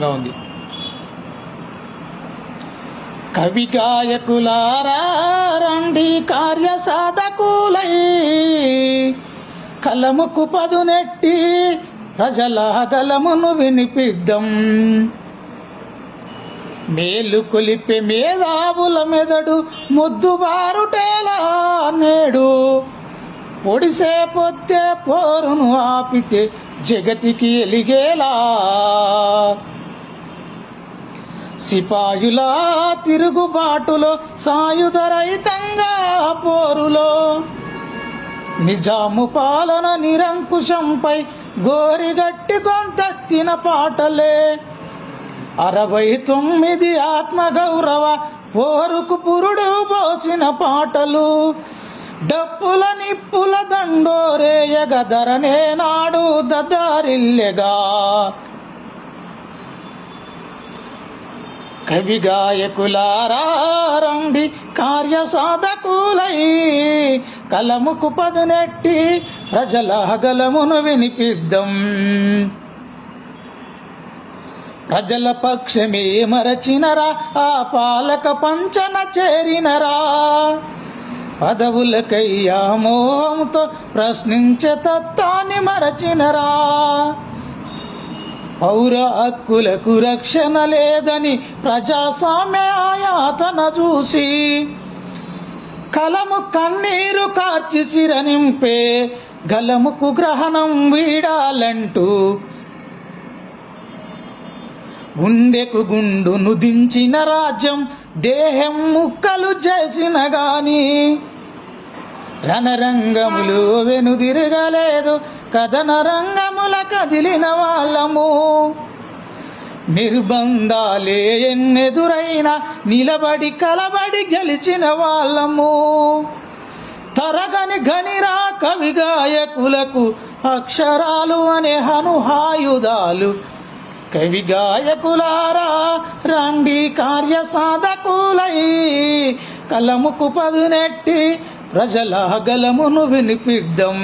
ఉంది. కవి గాయకులారా రండి కార్య సాధకులై, కలముకు పదునెట్టి ప్రజల గలమును వినిపిద్దాం. మేలు కొలిపే మేధావుల మెదడు ముద్దుబారుటేలా నేడు, పొడిసే పొద్దే పోరును ఆపితే జగతికి ఎలిగేలా. సిపాయుల తిరుగుబాటులో సాయుధ రైతంగా పోరులో, నిజాము పాలన నిరంకుశంపై గోరిగట్టి కొంతెత్తిన పాటలే. 69 ఆత్మగౌరవ పోరుకు పురుడు పోసిన పాటలు, డప్పుల నిప్పుల దండోరేయగ ధరనే నాడు దదారిల్లెగా. కవి గాయకులారా రండి కార్య సాధకులై, కలముకు పదునెట్టి ప్రజల గలమును వినిపిద్దాం. ప్రజల పక్షమే మరచినరా, ఆ పాలక పంచన చేరినరా. పదవులకయ్యా మోహంతో ప్రశ్నించే తత్వాన్ని మరచినరా. పౌర హక్కులకు రక్షణ లేదని ప్రజాస్వామ్య ఆయాతన చూసి, కలము కన్నీరు కార్చి సిరనింపే గలముకు గ్రహణం వీడాలంటూ, గుండెకు గుండును దించిన రాజ్యం దేహం ముక్కలు చేసిన గాని, రణరంగములు వెనుదిరగలేదు కథన రంగముల కదిలిన వాళ్ళము. నిర్బంధాలే ఎన్నెదురైనా నిలబడి కలబడి గెలిచిన వాళ్ళము. తరగని గనిరా కవి గాయకులకు అక్షరాలు అనే హనుహాయుధాలు. కవి గాయకులారా రండి కార్య సాధకులై, కలముకు పదునెట్టి ప్రజల గలమును వినిపిద్దాం.